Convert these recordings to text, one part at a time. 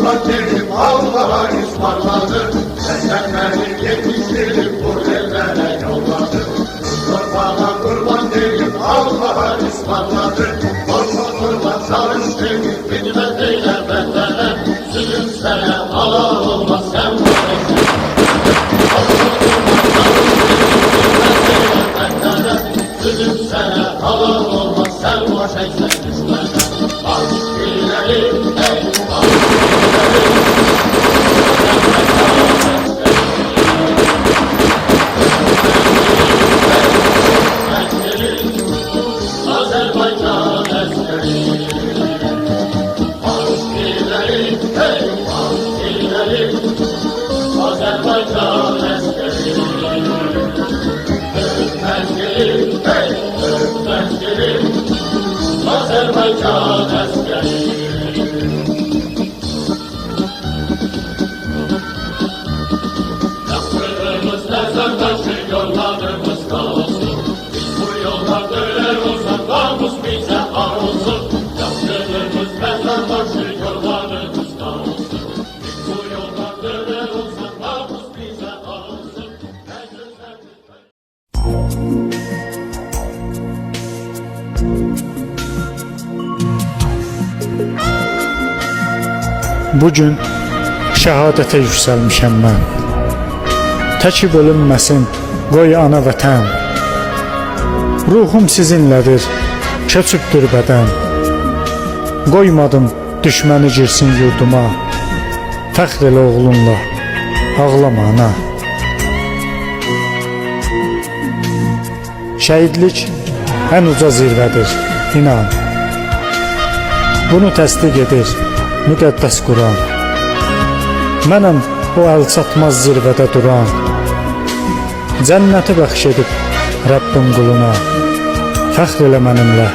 kurban dedim Allah'a ısmarladı. Senden beni yetiştirip bu ellere yolladı. Torbağa kurban dedim Allah'a ısmarladı. Korkma kurban çalış dedim bilmez eyle bendene. Sülüm sene Allah olmaz sen bu eşe. Sülüm sene Allah olmaz sen boş eksen düşmene. Aşk ileri ey aşk ileri. Azerbaycan eskeri. Aşk ileri ey aşk ileri. Azerbaycan eskeri. Öğretmenlerim ey öğretmenlerim. Azerbaycan eskeri. Yaptığımız ezandaşı yollarımız kalsın. Biz bu yolda döner olsak namus bize arolsun. Yaptığımız ezandaşı yollarımız kalsın. Biz bu yolda döner olsak namus bize arolsun. Bugün şəhadətə yüksəlmişəm mən. Təki bölünməsin, qoy ana vətən. Ruhum sizinlədir, köçübdür bədən. Qoymadım düşməni girsin yurduma. Fəxr elə oğlunla, ağlama ana. Şəhidlik ən uca zirvədir, inan. Bunu təsdiq edir müqəddəs Quran. Mənəm o əlçatmaz zirvədə duran. Cənnəti bəxş edib Rəbbim quluna. Fəxr elə mənimlə,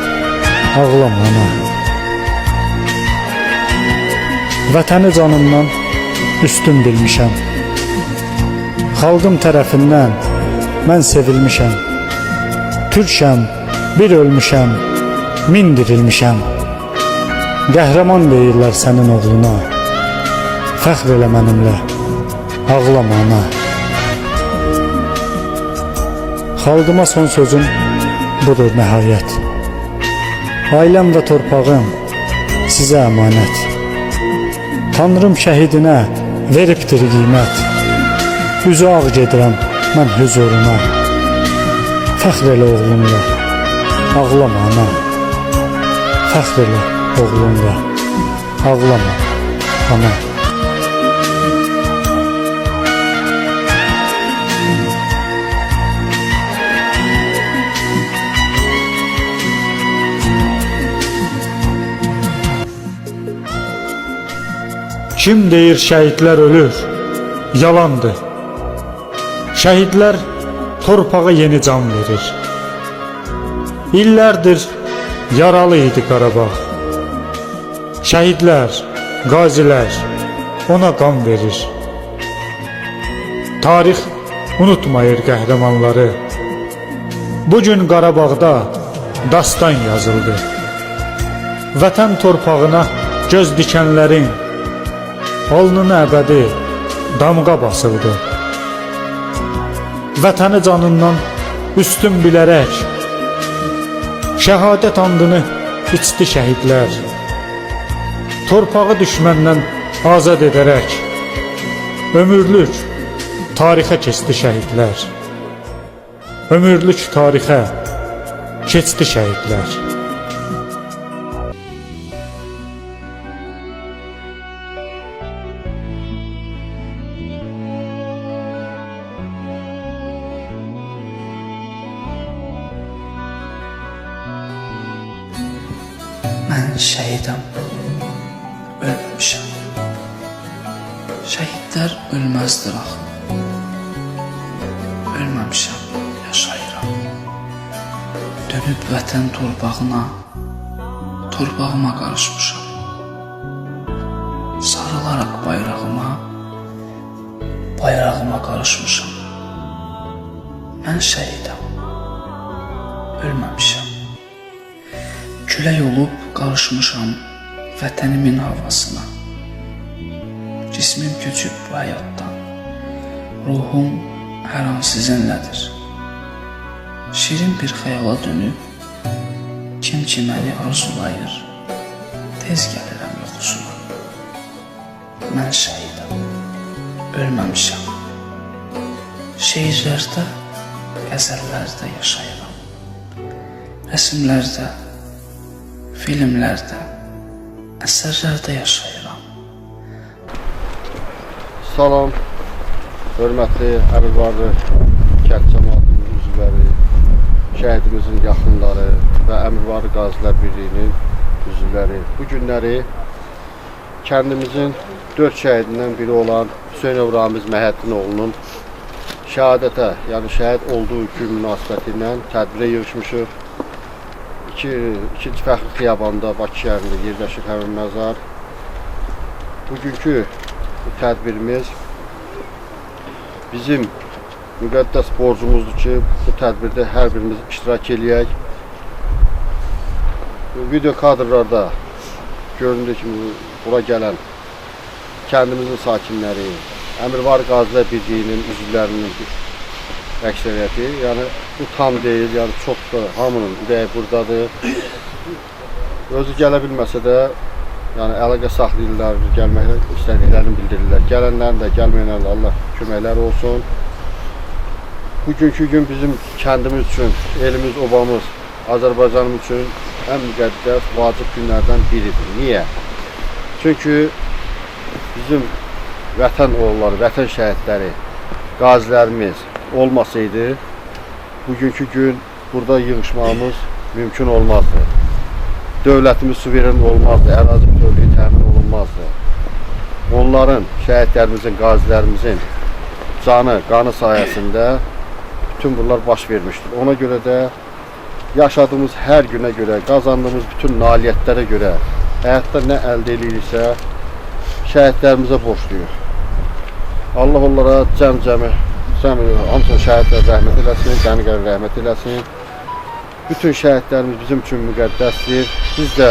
ağlama ana. Vətəni canımdan üstün bilmişəm. Xalqım tərəfindən mən sevilmişəm. Türkəm, bir ölmüşəm, min dirilmişəm. Qəhrəman deyirlər sənin oğluna. Fəxr elə mənimlə, ağlama ana. Xalqıma son sözüm budur nəhayət. Ailəm və torpağım sizə əmanət. Tanrım şəhidinə veribdir qiymət. Üzü ağ gedirəm mən hüzuruna. Fəxr elə oğlunla, ağlama ana. Fəxr elə oğlunla, ağlama ana. Kim deyir şəhidlər ölür? Yalandır. Şəhidlər torpağa yeni can verir. İllərdir yaralı idi Qarabağ. Şəhidlər, qazilər ona qan verir. Tarix unutmayır qəhrəmanları. Bugün Qarabağda dastan yazıldı. Vətən torpağına göz dikənlərin alnına əbədi damğa basıldı. Vətəni canından üstün bilərək şəhadət andını içdi şəhidlər. Torpağı düşməndən azad edərək ömürlük tarixə keçdi şəhidlər. Ömürlük tarixə keçdi şəhidlər. Mən şəhidəm, ölmüşəm. Şəhidlər ölməzdir axı. Ölməmişəm, yaşayıram. Dönüb vətən torpağına, torpağıma qarışmışam. Sarılaraq bayrağıma, bayrağıma qarışmışam. Mən şəhidəm, ölməmişəm. Külək olub qarışmışam vətənimin havasına. cismim köçüb bu həyatdan. Ruhum hər an sizinlədir. Şirin bir xəyala dönüb, kim ki məni arzulayır, tez gəlirəm yoxsuna. Mən şəhidəm, ölməmişəm. Şeirlərdə, qəzəllərdə yaşayıram. Rəsmlərdə, filmlərdə, əsərlərdə yaşayıram. Salam, hörmətli Əmirvarlı kənd cəmaatının üzvləri, şəhidimizin yaxınları və Əmirvarlı Qazilər Birliyinin üzvləri. Bu günləri kəndimizin 4 şəhidindən biri olan Hüseynov Ramiz Məhəddin oğlunun şəhadətə, yəni şəhid olduğu gün münasibəti ilə tədbirə yığışmışıq. İkinci Fəxri Xiyabanda Bakı şəhərində yerləşir həmin məzar. Bugünkü bu tədbirimiz bizim müqəddəs borcumuzdur ki, bu tədbirdə hər birimiz iştirak eləyək. Video kadrlarda göründüyü kimi bura gələn kəndimizin sakinləri, Əmirvarlı Qazilər Birliyinin üzvlərinin əksəriyyəti, yəni bu tam deyil, yəni çox da hamının ürəyi buradadır. Özü gələ bilməsə də, yəni əlaqə saxlayırlar, gəlmək istədiklərini bildirirlər. Gələnlərin də, gəlməyənlərin də Allah köməkləri olsun. Bugünkü gün bizim kəndimiz üçün, elimiz, obamız, Azərbaycanımız üçün ən müqəddəs, vacib günlərdən biridir. Niyə? Çünki bizim vətən oğulları, vətən şəhidləri, qazilərimiz olmasaydı, bugünkü gün burada yığışmamız mümkün olmazdı. Dövlətimiz suveren olmazdı, ərazi bütövlüyü təmin olunmazdı. Onların, şəhidlərimizin, qazilərimizin canı, qanı sayəsində bütün bunlar baş vermişdir. Ona görə də yaşadığımız hər günə görə, qazandığımız bütün nailiyyətlərə görə, həyatda nə əldə ediriksə, şəhidlərimizə borçluyuq. Allah onlara cəmi hamısına şəhidlər rəhmət eləsin, qəni-qəni rəhmət eləsin. Bütün şəhidlərimiz bizim üçün müqəddəsdir. Biz də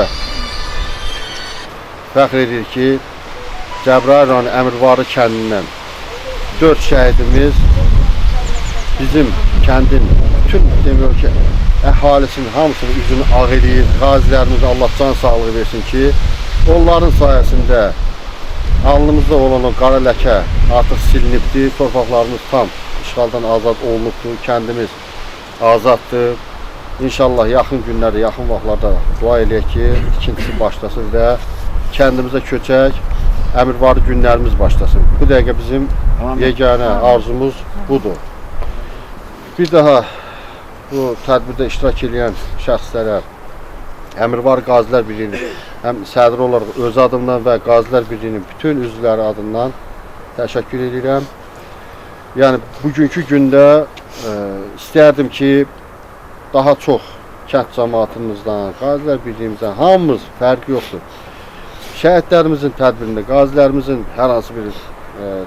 fəxr edirik ki, Cəbrayıl rayonu Əmirvarlı kəndindən 4 şəhidimiz bizim kəndin bütün demiyor ki, əhalisinin hamısının üzünü ağ eləyir. Qazilərimizə Allah can sağlığı versin ki, onların sayəsində alnımızda olan o qara ləkə artıq silinibdir, torpaqlarımız tam işğaldan azad olunubdur, kəndimiz azaddır. İnşallah yaxın günlərdə, yaxın vaxtlarda dua eləyək ki, ikincisi başlasın və kəndimizə köçək, Əmirvarlı günlərimiz başlasın. Bu dəqiqə bizim yeganə arzumuz budur. Bir daha bu tədbirdə iştirak edən şəxslərə Əmirvarlı Qazilər Birliyinin həm sədri olaraq öz adımdan və Qazilər Birliyinin bütün üzvləri adından təşəkkür edirəm. Yəni, bugünkü gündə istərdim ki, daha çox kənd cəmaatımızdan, Qazilər Birliyimizdən, hamımız fərqi yoxdur. Şəhidlərimizin tədbirində, qazilərimizin hər hansı bir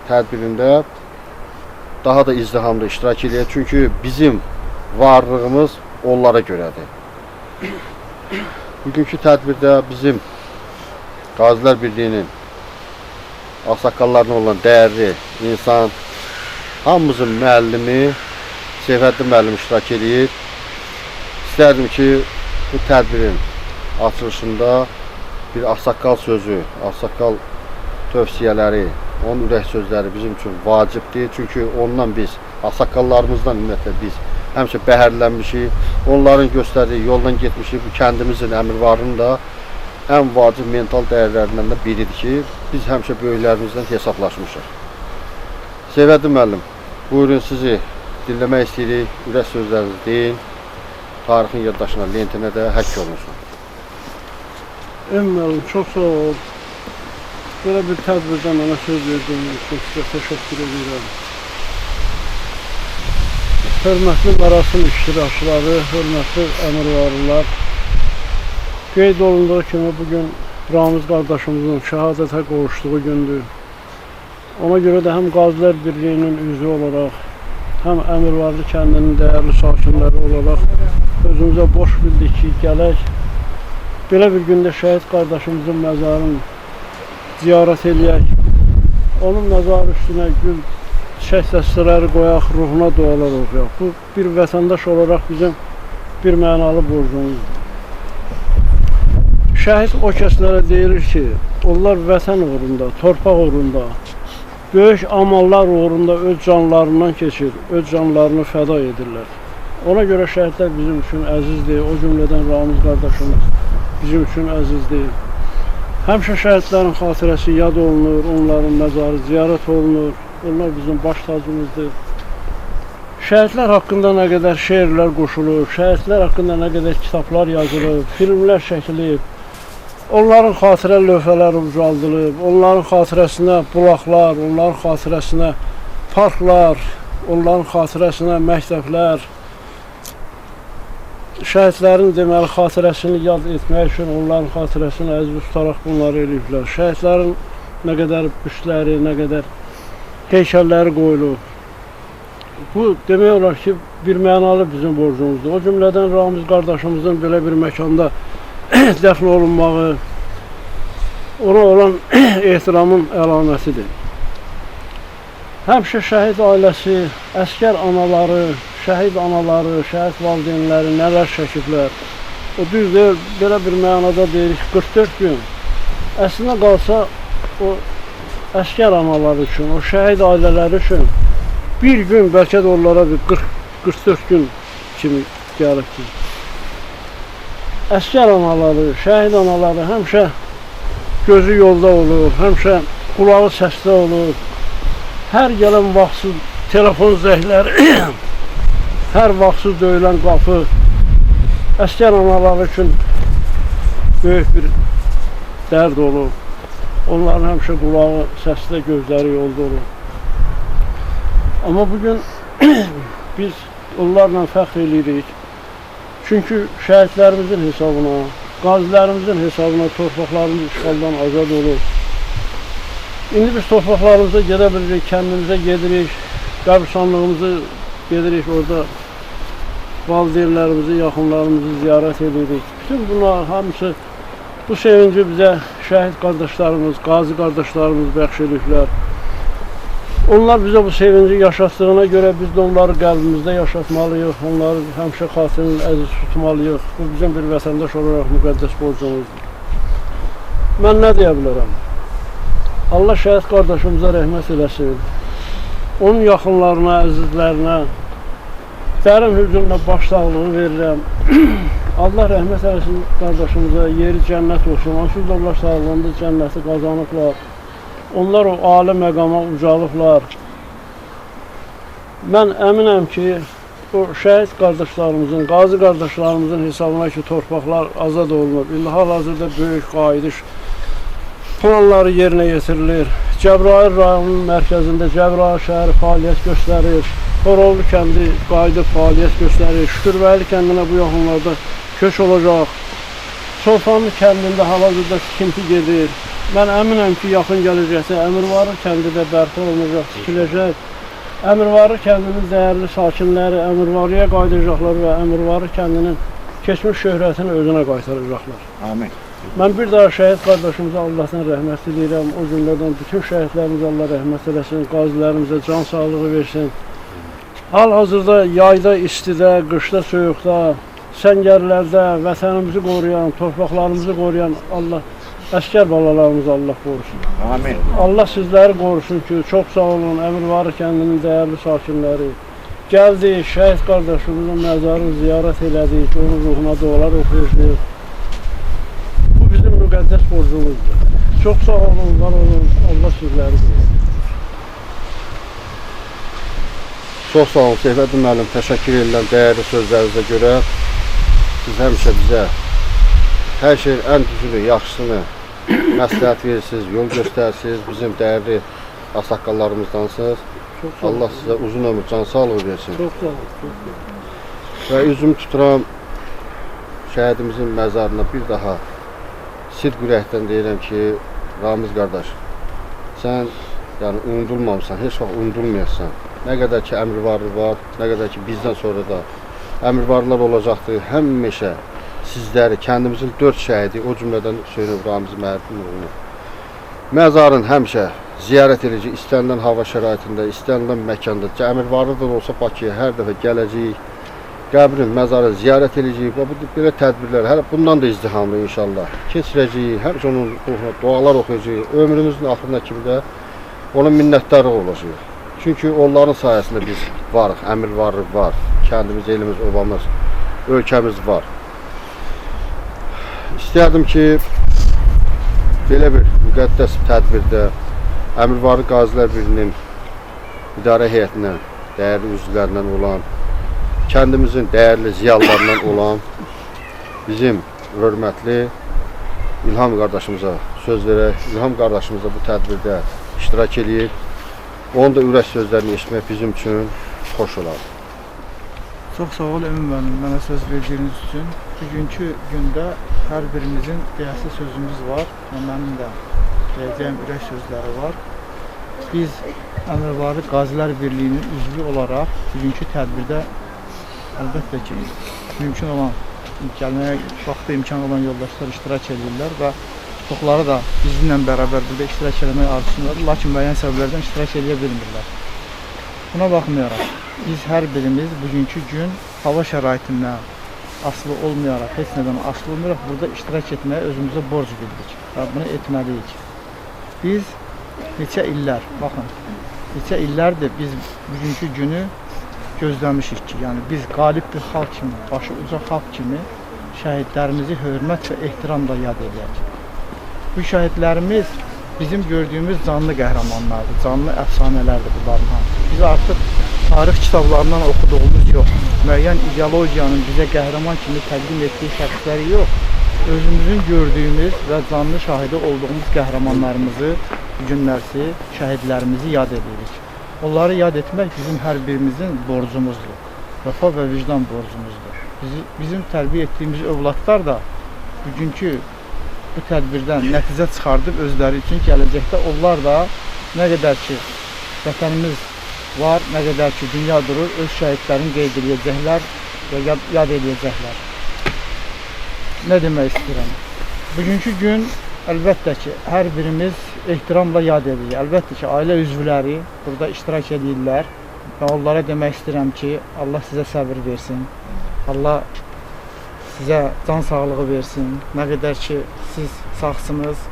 tədbirində daha da izdihamda iştirak edək. Çünki bizim varlığımız onlara görədir. Bugünkü tədbirdə bizim Qazilər Birliyinin ağsaqqallarına olan dəyərli insan, hamımızın müəllimi, Seyfəddin müəllim iştirak edir. İstərdim ki, bu tədbirin açılışında bir ağsaqqal sözü, ağsaqqal tövsiyələri, onun ürək sözləri bizim üçün vacibdir. Çünki ondan biz, ağsaqqallarımızdan ümumiyyətlə biz həmişə bəhərlənmişik, onların göstərdiyi yoldan getmişik. Bu kəndimizin, Əmirvarlının da ən vacib mental dəyərlərindən də biridir ki, biz həmişə böyüklərimizdən hesablaşmışıq. Seyfəddin müəllim, buyurun sizi dinləmək istəyirik, ürək sözlərinizi deyin, tarixin yaddaşına, lentinə də həkk olunsun. Müəllim, çox sağ ol. Belə bir tədbirdən mənə söz verdiyiniz üçün sizə təşəkkür edirəm. Hörmətli mərasim iştirakçıları, hörmətli Əmirvarlılar, qeyd olunduğu kimi bugün Ramiz qardaşımızın şəhadətə qovuşduğu gündür. Ona görə də həm Qazilər Birliyinin üzvü olaraq, həm Əmirvarlı kəndinin dəyərli sakinləri olaraq özümüzə boş bildik ki, gələk belə bir gündə şəhid qardaşımızın məzarını ziyarət eləyək. onun məzarı üstünə gül çiçək dəstələri qoyaq, ruhuna dualar oxuyaq. Bu, bir vətəndaş olaraq bizim bir mənalı borcumuzdur. Şəhid o kəslərə deyilir ki, onlar vətən uğrunda, torpaq uğrunda, böyük amallar uğrunda öz canlarından keçir, öz canlarını fəda edirlər. Ona görə şəhidlər bizim üçün əzizdir, o cümlədən Ramiz qardaşımız bizim üçün əzizdir. Həmişə şəhidlərin xatirəsi yad olunur, onların məzarı ziyarət olunur, onlar bizim baş tacımızdır. Şəhidlər haqqında nə qədər şeirlər qoşulub, şəhidlər haqqında nə qədər kitablar yazılıb, filmlər çəkilib, onların xatirə lövhələri ucaldılıb, onların xatirəsinə bulaqlar, onların xatirəsinə parklar, onların xatirəsinə məktəblər, şəhidlərin deməli xatirəsini yad etmək üçün onların xatirəsini əziz tutaraq bunları eləyiblər. Şəhidlərin nə qədər büstləri, nə qədər heykəlləri qoyulub. Bu demək olar ki, bir mənalı bizim borcumuzdur. O cümlədən Ramiz qardaşımızın belə bir məkanda dəfn olunmağı ona olan ehtiramın əlamətidir. Həmişə şəhid ailəsi, əskər anaları, şəhid anaları, şəhid valideynləri nələr çəkiblər. O düz deyil, belə bir mənada deyirik 44 gün. Əslində qalsa o əskər anaları üçün, o şəhid ailələri üçün bir gün bəlkə də onlara bir 40-44 gün kimi gəlib ki. Əskər anaları, şəhid anaları həmişə gözü yolda olur, həmişə qulağı səsdə olur. Hər gələn vaxtsız telefon zəhləri, hər vaxtsız döyülən qapı əskər anaları üçün böyük bir dərd olur. Onların həmişə qulağı səsdə, gözləri yolda olur. Amma bugün biz onlarla fəxr edirik. Çünki şəhidlərimizin hesabına, qazilərimizin hesabına torpaqlarımız işğaldan azad olur. İndi biz torpaqlarımıza gedə bilirik, kəndimizə gedirik, qəbristanlığımızı gedirik, orada valideynlərimizi, yaxınlarımızı ziyarət edirik. Bütün bunlar hamısı, bu sevinci bizə şəhid qardaşlarımız, qazi qardaşlarımız bəxş ediblər. Onlar bizə bu sevinci yaşatdığına görə biz də onları qəlbimizdə yaşatmalıyıq, onları həmişə xatirinin əziz tutmalıyıq. Bu bizim bir vətəndaş olaraq müqəddəs borcumuzdur. Mən nə deyə bilərəm? Allah şəhid qardaşımıza rəhmət eləsin. Onun yaxınlarına, əzizlərinə dərin hüzünlə başsağlığı verirəm. Allah rəhmət eləsin qardaşımıza, yeri cənnət olsun. Onsuz da onlar sağlığında cənnəti qazanıblar. Onlar o ali məqama ucalıblar. Mən əminəm ki, o şəhid qardaşlarımızın, qazi qardaşlarımızın hesabına ki, torpaqlar azad olunur. İndi hal-hazırda böyük qayıdış planları yerinə yetirilir. Cəbrayıl rayonunun mərkəzində Cəbrayıl şəhəri fəaliyyət göstərir. Horovlu kəndi qayıdıb fəaliyyət göstərir. Şükürvəli kəndinə bu yaxınlarda köç olacaq. Solfanlı kəndində hal-hazırda tikinti gedir. Mən əminəm ki, yaxın gələcəkdə Əmirvarı kəndi də bərpa olunacaq, tikiləcək. Əmirvarı kəndinin dəyərli sakinləri Əmirvarıya qayıdacaqlar və Əmirvarı kəndinin keçmiş şöhrətini özünə qaytaracaqlar. Amin. Mən bir daha şəhid qardaşımıza Allahdan rəhmət diləyirəm. O cümlədən bütün şəhidlərimizə Allah rəhmət eləsin, qazilərimizə can sağlığı versin. Hal-hazırda yayda istidə, qışda soyuqda, səngərlərdə vətənimizi qoruyan, torpaqlarımızı qoruyan Allah əskər balalarımızı Allah qorusun. Amin. Allah sizləri qorusun ki, çox sağ olun Əmirvarı kəndinin dəyərli sakinləri. Gəldik, şəhid qardaşımızın məzarını ziyarət elədik, onun ruhuna dualar oxuyurduq. Bu bizim müqəddəs borcumuzdur. Çox sağ olun, var olun, Allah sizləri qorusun. Çox sağ olun Seyfəddin müəllim, təşəkkür edirəm dəyərli sözlərinizə görə. Siz həmişə bizə hər şeyin ən düzünü, yaxşısını məsləhət verirsiniz, yol göstərirsiniz, bizim dəyərli ağsaqqallarımızdansınız. Allah sizə uzun ömür, can sağlığı versin. Çox sağ olun. Və üzümü tuturam şəhidimizin məzarına bir daha sidq ürəkdən deyirəm ki, Ramiz qardaş, sən yəni unudulmamısan, heç vaxt unudulmayasan. Nə qədər ki əmrvarlı var, nə qədər ki bizdən sonra da əmrvarlılar olacaqdır, həmişə sizləri, kəndimizin 4 şəhidi, o cümlədən Hüseyn Ramiz Məhərdin oğlu, məzarın həmişə ziyarət edəcəyik. İstənilən hava şəraitində, istənilən məkanda. Əmirvarlıdan olsa Bakıya hər dəfə gələcəyik. Qəbrin, məzarı ziyarət edəcəyik. Bu belə tədbirlər hələ bundan da izdihamlı inşallah keçirəcəyik. Həmişə onun ruhuna dualar oxuyacağıq. Ömrümüzün axırına kimi də ona minnətdarlıq olacağıq. Çünki onların sayəsində biz varıq. Əmirvarlıq var. Kəndimiz, elimiz, obamız, ölkəmiz var. İstərdim ki, belə bir müqəddəs tədbirdə Əmirvarlıq Qazilər Birliyinin idarə heyətindən, dəyərli üzvlərindən olan, kəndimizin dəyərli ziyalılarından olan bizim hörmətli İlham qardaşımıza söz verək. İlham qardaşımıza bu tədbirdə iştirak edir. Onun da ürək sözlərini eşitmək bizim üçün xoş olar. Çox sağ ol Emin müəllim, mənə söz verdiyiniz üçün. Bugünkü gündə hər birimizin deyəsi sözümüz var və mənim də deyəcəyim ürək sözləri var. Biz Əmirvarlıq Qazilər Birliyinin üzvü olaraq bugünkü tədbirdə əlbəttə ki, mümkün olan, gəlməyə vaxtda imkan olan yoldaşlar iştirak edirlər və çoxları da bizimlə bərabər burada iştirak etmək arzusundadırlar, lakin müəyyən səbəblərdən iştirak edə bilmirlər. Buna baxmayaraq, biz hər birimiz bugünkü gün hava şəraitindən asılı olmayaraq, heç nədən asılı olmayaraq burada iştirak etməyə özümüzə borc bildik və bunu etməliyik. Biz neçə illər, baxın, neçə illərdir biz bugünkü günü gözləmişik ki, yəni biz qalib bir xalq kimi, başı uca xalq kimi şəhidlərimizi hörmət və ehtiramla yad edək. Bu şəhidlərimiz bizim gördüyümüz canlı qəhrəmanlardır, canlı əfsanələrdir bunların hamısı. Biz artıq tarix kitablarından oxuduğumuz yox, müəyyən ideologiyanın bizə qəhrəman kimi təqdim etdiyi şəxsləri yox, özümüzün gördüyümüz və canlı şahidi olduğumuz qəhrəmanlarımızı, bu günlərsi şəhidlərimizi yad edirik. Onları yad etmək bizim hər birimizin borcumuzdur, vəfa və vicdan borcumuzdur. Bizim tərbiyə etdiyimiz övladlar da bugünkü bu tədbirdən nəticə çıxardıb özləri üçün gələcəkdə onlar da nə qədər ki vətənimiz var, nə qədər ki dünya durur, öz şəhidlərini qeyd edəcəklər və yad edəcəklər. Nə demək istəyirəm? Bugünkü gün əlbəttə ki hər birimiz ehtiramla yad edirik. Əlbəttə ki ailə üzvləri burada iştirak edirlər və onlara demək istəyirəm ki Allah sizə səbir versin, Allah sizə can sağlığı versin. Nə qədər ki siz sağsınız,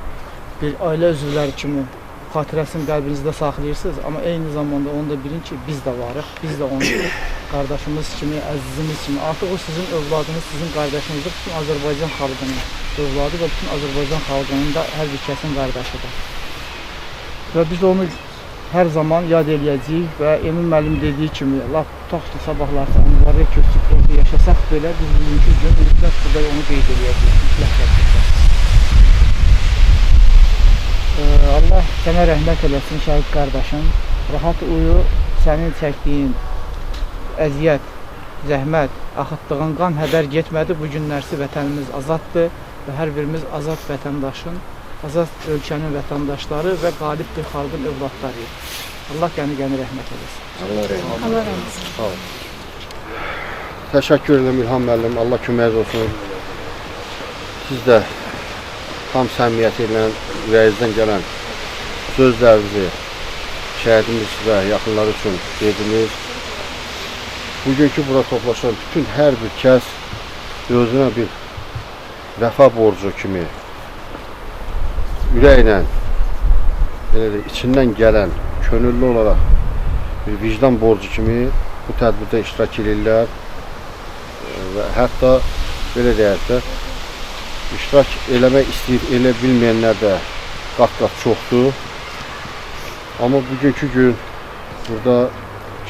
bir ailə üzvləri kimi xatirəsini qəlbinizdə saxlayırsınız, amma eyni zamanda onu da bilin ki biz də varıq, biz də onun qardaşımız kimi, əzizimiz kimi, artıq o sizin övladınız, sizin qardaşınızdır, bütün Azərbaycan xalqının övladı və bütün Azərbaycan xalqının da hər bir kəsin qardaşıdır. Və biz onu hər zaman yad eləyəcəyik və Emin müəllim dediyi kimi, lap tutaq ki, sabahlarsa Əmirvarlığa köçüb orada yaşasaq belə, biz bugünkü gün mütləq burada onu qeyd eləyəcəyik, mütləq şəkildə. Allah sənə rəhmət eləsin şəhid qardaşım, rahat uyu, sənin çəkdiyin əziyyət, zəhmət, axıtdığın qan hədər getmədi. Bu günlərsi vətənimiz azaddır və hər birimiz azad vətəndaşın, azad ölkənin vətəndaşları və qalib bir xalqın övladlarıyıq. Allah qəni rəhmət eləsin. Allah rəhmət eləsin. Sağ ol. Təşəkkür edirəm İlham müəllim, Allah köməyiniz olsun. Siz də tam səmimiyyəti ilə ürəyinizdən gələn sözlərinizi şəhidimiz və yaxınları üçün dediniz. Bugünkü burada toplaşan bütün hər bir kəs özünə bir vəfa borcu kimi ürəklə, içindən gələn, könüllü olaraq bir vicdan borcu kimi bu tədbirdə iştirak edirlər və hətta belə deyək də iştirak eləmək istəyib, elə bilməyənlər də qat-qat çoxdur. Amma bugünkü gün burada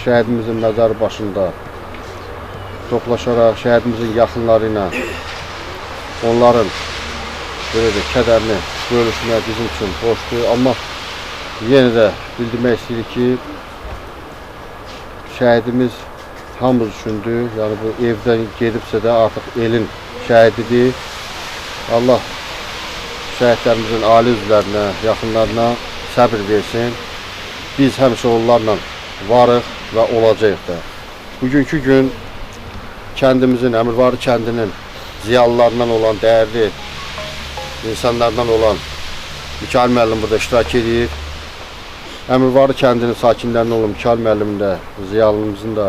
şəhidimizin məzarı başında toplaşaraq şəhidimizin yaxınları ilə onların belə də kədərini bölüşmək bizim üçün xoşdur. Amma yenə də bildirmək istəyirik ki, şəhidimiz hamımız üçündür. Yəni bu evdən gedibsə də artıq elin şəhididir. Allah şəhidlərimizin ali üzvlərinə, yaxınlarına səbir versin. Biz həmişə onlarla varıq və olacağıq da. Bugünkü gün kəndimizin, Əmirvarlı kəndinin ziyalılarından olan, dəyərli insanlardan olan Mikail müəllim burada iştirak edir. Əmirvarı kəndinin sakinlərindən olan Mikal müəllimin də, ziyalımızın da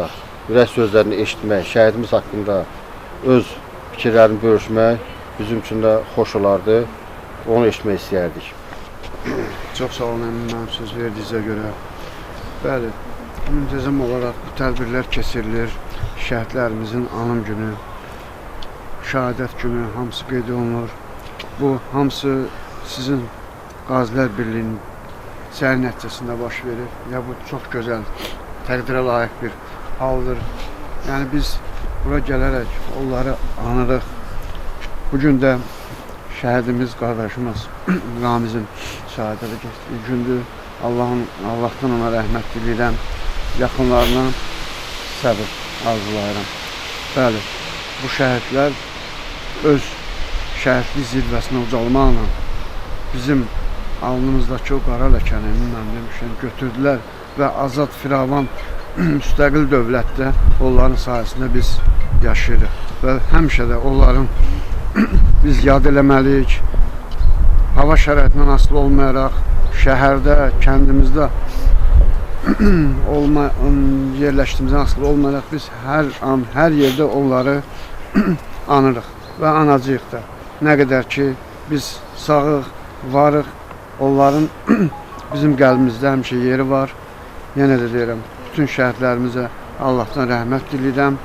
ürək sözlərini eşitmək, şəhidimiz haqqında öz fikirlərini bölüşmək bizim üçün də xoş olardı. Onu eşitmək istəyərdik. Çox sağ olun əmin mənim söz verdiyinizə görə. Bəli, müntəzəm olaraq bu tədbirlər keçirilir. Şəhidlərimizin anım günü, şəhadət günü hamısı qeyd olunur. Bu hamısı sizin Qazilər Birliyinin səhər nəticəsində baş verir. Ya bu çox gözəl, təqdirə layiq bir haldır. Yəni biz bura gələrək onları anırıq. Bugün də şəhidimiz, qardaşımız Ramizin şəhadətə keçdiyi gündür. Allahdan ona rəhmət diləyirəm. Yaxınlarına səbir arzulayıram. Bəli, bu şəhidlər öz şəhidlik zirvəsinə ucalmaqla bizim alnımızdakı o qara ləkəni mən demişəm götürdülər və azad firavan müstəqil dövlətdə onların sayəsində biz yaşayırıq və həmişə də onların biz yad eləməliyik. Hava şəraitindən asılı olmayaraq şəhərdə, kəndimizdə yerləşdiyimizdən asılı olmayaraq biz hər an, hər yerdə onları anırıq və anacağıq da. Nə qədər ki biz sağıq, varıq, onların bizim qəlbimizdə həmişə yeri var. Yenə də deyirəm, bütün şəhidlərimizə Allahdan rəhmət diləyirəm.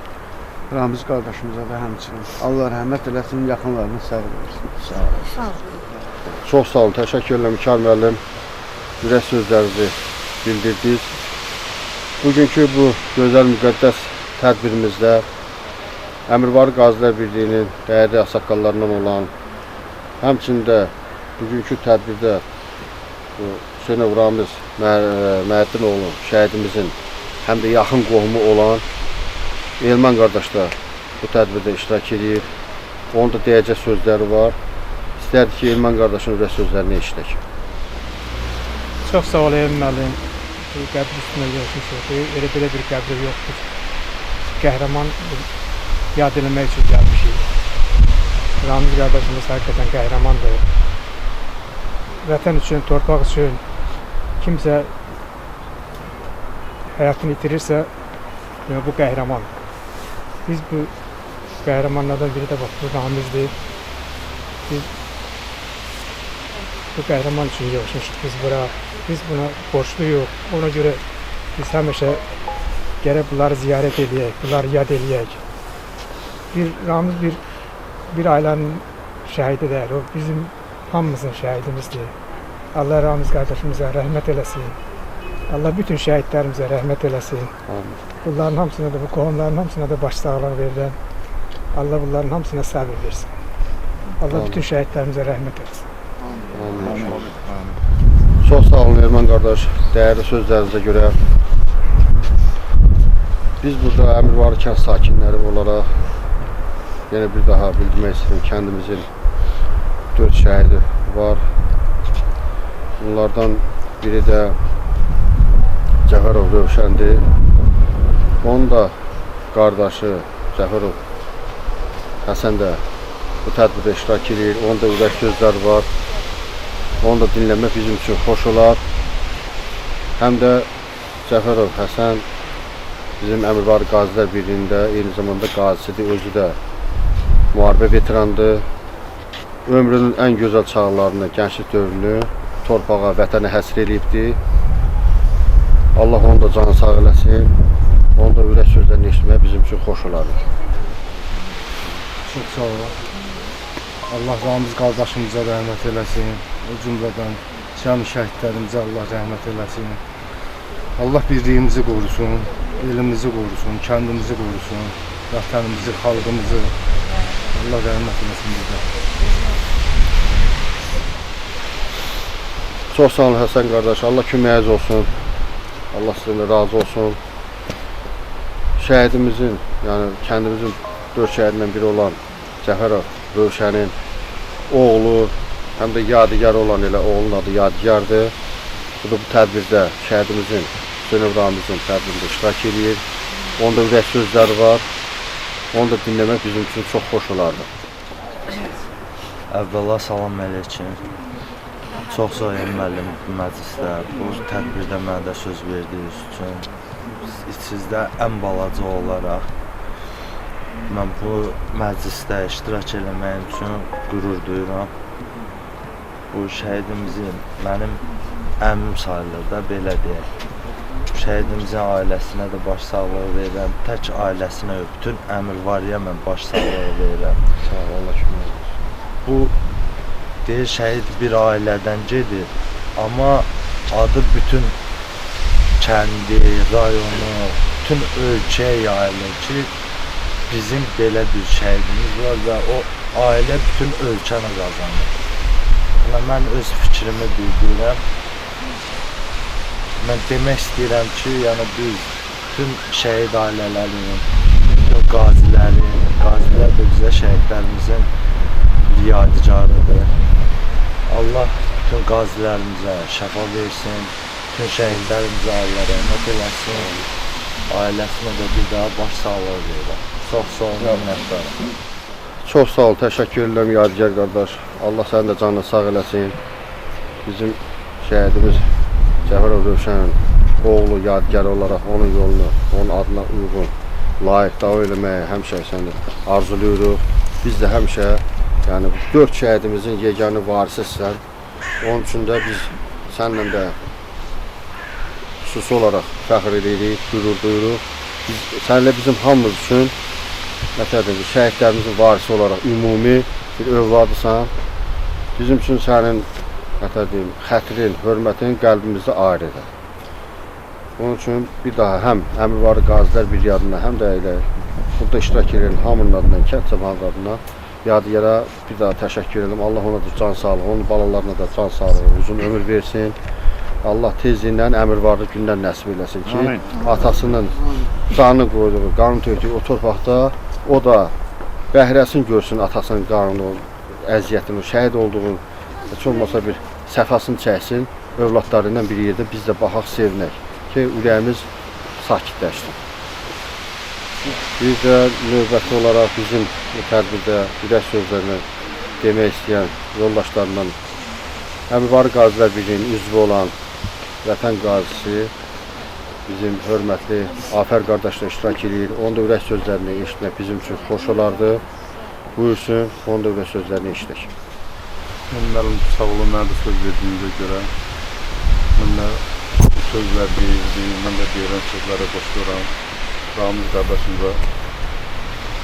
Ramiz qardaşımıza da həmçinin. Allah rəhmət eləsin, yaxınlarını səbir versin. Sağ olun. Çox sağ olun, təşəkkür edirəm Mikal müəllim. Ürək sözlərinizi bildirdiniz. Bugünkü bu gözəl müqəddəs tədbirimizdə Əmirvarı Qazilər Birliyinin dəyərli ağsaqqallarından olan, həmçində bugünkü tədbirdə Hüseynov Ramiz Məhəddinoğlu şəhidimizin həm də yaxın qohumu olan Elman qardaş da bu tədbirdə iştirak edir. Onun da deyəcək sözləri var. İstərdik ki, Elman qardaşın ürək sözlərini eşitək. Çox sağ ol Elman müəllim. Qəbr üstünə görüşmüşük. Elə belə bir qəbr yoxdur. Qəhrəman yad eləmək üçün gəlmişik. Ramiz qardaşımız həqiqətən qəhrəmandır. Vətən üçün, torpaq üçün kimsə həyatını itirirsə, bu qəhrəman. Biz bu qəhrəmanlardan biri də bu Ramizdir. Biz bu qəhrəman üçün yığışmışıq biz bura. Biz buna borçluyuq. Ona görə biz həmişə gərək bunları ziyarət edəyək, bunları yad edəyək. Ramiz bir ailənin şəhidi deyil, o bizim hamımızın şəhidimizdir. Allah Ramiz qardaşımıza rəhmət eləsin. Allah bütün şəhidlərimizə rəhmət eləsin. Bunların hamısına da, bu qohumların hamısına da başsağlığı verirəm. Allah bunların hamısına səbir versin. Allah bütün şəhidlərimizə rəhmət eləsin. Çox sağ olun Elman qardaş, dəyərli sözlərinizə görə. Biz burada Əmirvarı kənd sakinləri olaraq yenə bir daha bildirmək istəyirəm, kəndimizin 4 şəhidi var. Bunlardan biri də Cəfərov Rövşəndir. Onun da qardaşı Cəfərov Həsən də bu tədbirdə iştirak edir. Onun da ürək sözləri var. Onu da dinləmək bizim üçün xoş olar. Həm də Cəfərov Həsən bizim Əmirvarı Qazilər Birliyində eyni zamanda qazisidir, özü də müharibə veterandır. Ömrünün ən gözəl çağlarını, gənclik dövrünü torpağa, vətənə həsr edibdir. Allah onu da canı sağ eləsin. Onu da ürək sözlərini eşitmək bizim üçün xoş olar. Çox sağ olun. Allah Ramiz qardaşımıza rəhmət eləsin. O cümlədən şəhid şəhidlərimizə Allah rəhmət eləsin. Allah birliyimizi qorusun, elimizi qorusun, kəndimizi qorusun, vətənimizi, xalqımızı. Allah rəhmət eləsin bizə. Çox sağ olun Həsən qardaş. Allah köməyiniz olsun. Allah sizinlə razı olsun. Şəhidimizin, yəni kəndimizin 4 şəhidindən biri olan Cəfərov Rövşənin oğlu, həm də yadigar olan elə oğlunun adı Yadigardır. Bu da bu tədbirdə şəhidimizin, Hüseynov Ramizin tədbirində iştirak edir. Onda ürək sözləri var. Onu da dinləmək bizim üçün çox xoş olardı. Əvvəla salam əleyküm. Çox sağ olun müəllim məclisdə bu tədbirdə mənə də söz verdiyiniz üçün. Sizdə ən balaca olaraq mən bu məclisdə iştirak eləməyim üçün qürur duyuram. Bu şəhidimizin mənim əmim sayılır da, belə deyək. Şəhidimizin ailəsinə də başsağlığı verirəm. Tək ailəsinə bütün Əmirvariyə mən başsağlığı verirəm. Sağ ol, Allah kömək olsun. Bu deyir şəhid bir ailədən gedir, amma adı bütün kəndi, rayonu, bütün ölkəyə yayılır ki, bizim belə bir şəhidimiz var və o ailə bütün ölkəni qazanır. Mən öz fikrimi bildirirəm. Mən demək istəyirəm ki, yəni biz bütün şəhid ailələrin, bütün qazilərin, qazilər də bizə şəhidlərimizin yadigarıdır. Allah bütün qazilərimizə şəfa versin, bütün şəhidlərimizə Allah rəhmət eləsin, ailəsinə də bir daha başsağlığı verir. Çox sağ olun, minnətdarım. Çox sağ ol, təşəkkür edirəm Yadigar qardaş. Allah sənin də canını sağ eləsin. Bizim şəhidimiz Cəfərov Rövşənin oğlu Yadigar olaraq onun yolunu, onun adına uyğun, layiq davam eləməyə həmişə səni arzuluyoruz. Biz də həmişə, yəni 4 şəhidimizin yeganə varisisən. Onun üçün də biz səninlə də xüsusi olaraq fəxr edirik, qürur duyuruq. Səninlə bizim hamımız üçün şəhidlərimizin varisi olaraq ümumi bir övladısan. Bizim üçün sənin xətrin, hörmətin qəlbimizdə ayrıdır. Onun üçün bir daha həm Əmirvari Qazilər Briqadına, həm də elə burada iştirak edən hamının adından, kənd cəmaatı adına Yadigara bir daha təşəkkür edirəm. Allah ona da can sağlığı, onun balalarına da can sağlığı, uzun ömür versin. Allah tezliyindən Əmirvari gündən nəsib eləsin ki, atasının canını qoyduğu, qanını tökdüyü o torpaqda o da bəhrəsini görsün atasının qanını, əziyyətini, şəhid olduğunu, heç olmasa bir səfasını çəksin, övladları ilə bir yerdə biz də baxaq, sevinək ki, ürəyimiz sakitləşsin. Bir də növbəti olaraq bizim bu tədbirdə ürək sözlərini demək istəyən yoldaşlarından Əmirvari Qazilər Birliyinin üzvü olan Vətən qazisi bizim hörmətli Afər qardaşla iştirak edir. Onun da ürək sözlərini eşitmək bizim üçün xoş olardı. Buyursun, onun da ürək sözlərini eşitək. Mənim sağ olun, mənə də söz verdiyinizə görə. Mən də sözlər deyirdim, mən də deyirəm sözlərə qoşuram. Ramiz qardaşımıza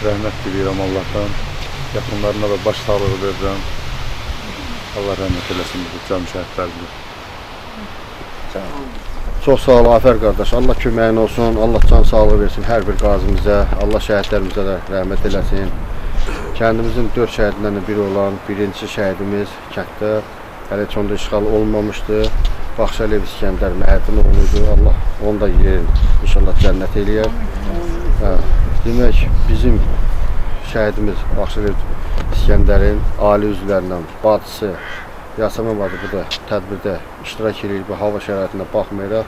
rəhmət diləyirəm Allahdan. Yaxınlarına da baş sağlığı verirəm. Allah rəhmət eləsin bizi, can şəhidlərimizə. Çox sağ ol Afər qardaş, Allah köməyin olsun, Allah can sağlığı versin hər bir qazimizə, Allah şəhidlərimizə də rəhmət eləsin. Kəndimizin 4 şəhidlərindən biri olan birinci şəhidimiz kənddə hələ heç onda işğal olmamışdı. Baxşəliyev İskəndər Məhəddin oğluydu, Allah onu da yerin inşallah cənnət eləyər. Demək, bizim şəhidimiz Baxşəliyev İskəndərin ali üzvlərindən bacısı Yasemin bacı bu da tədbirdə iştirak edir, bu hava şəraitinə baxmayaraq.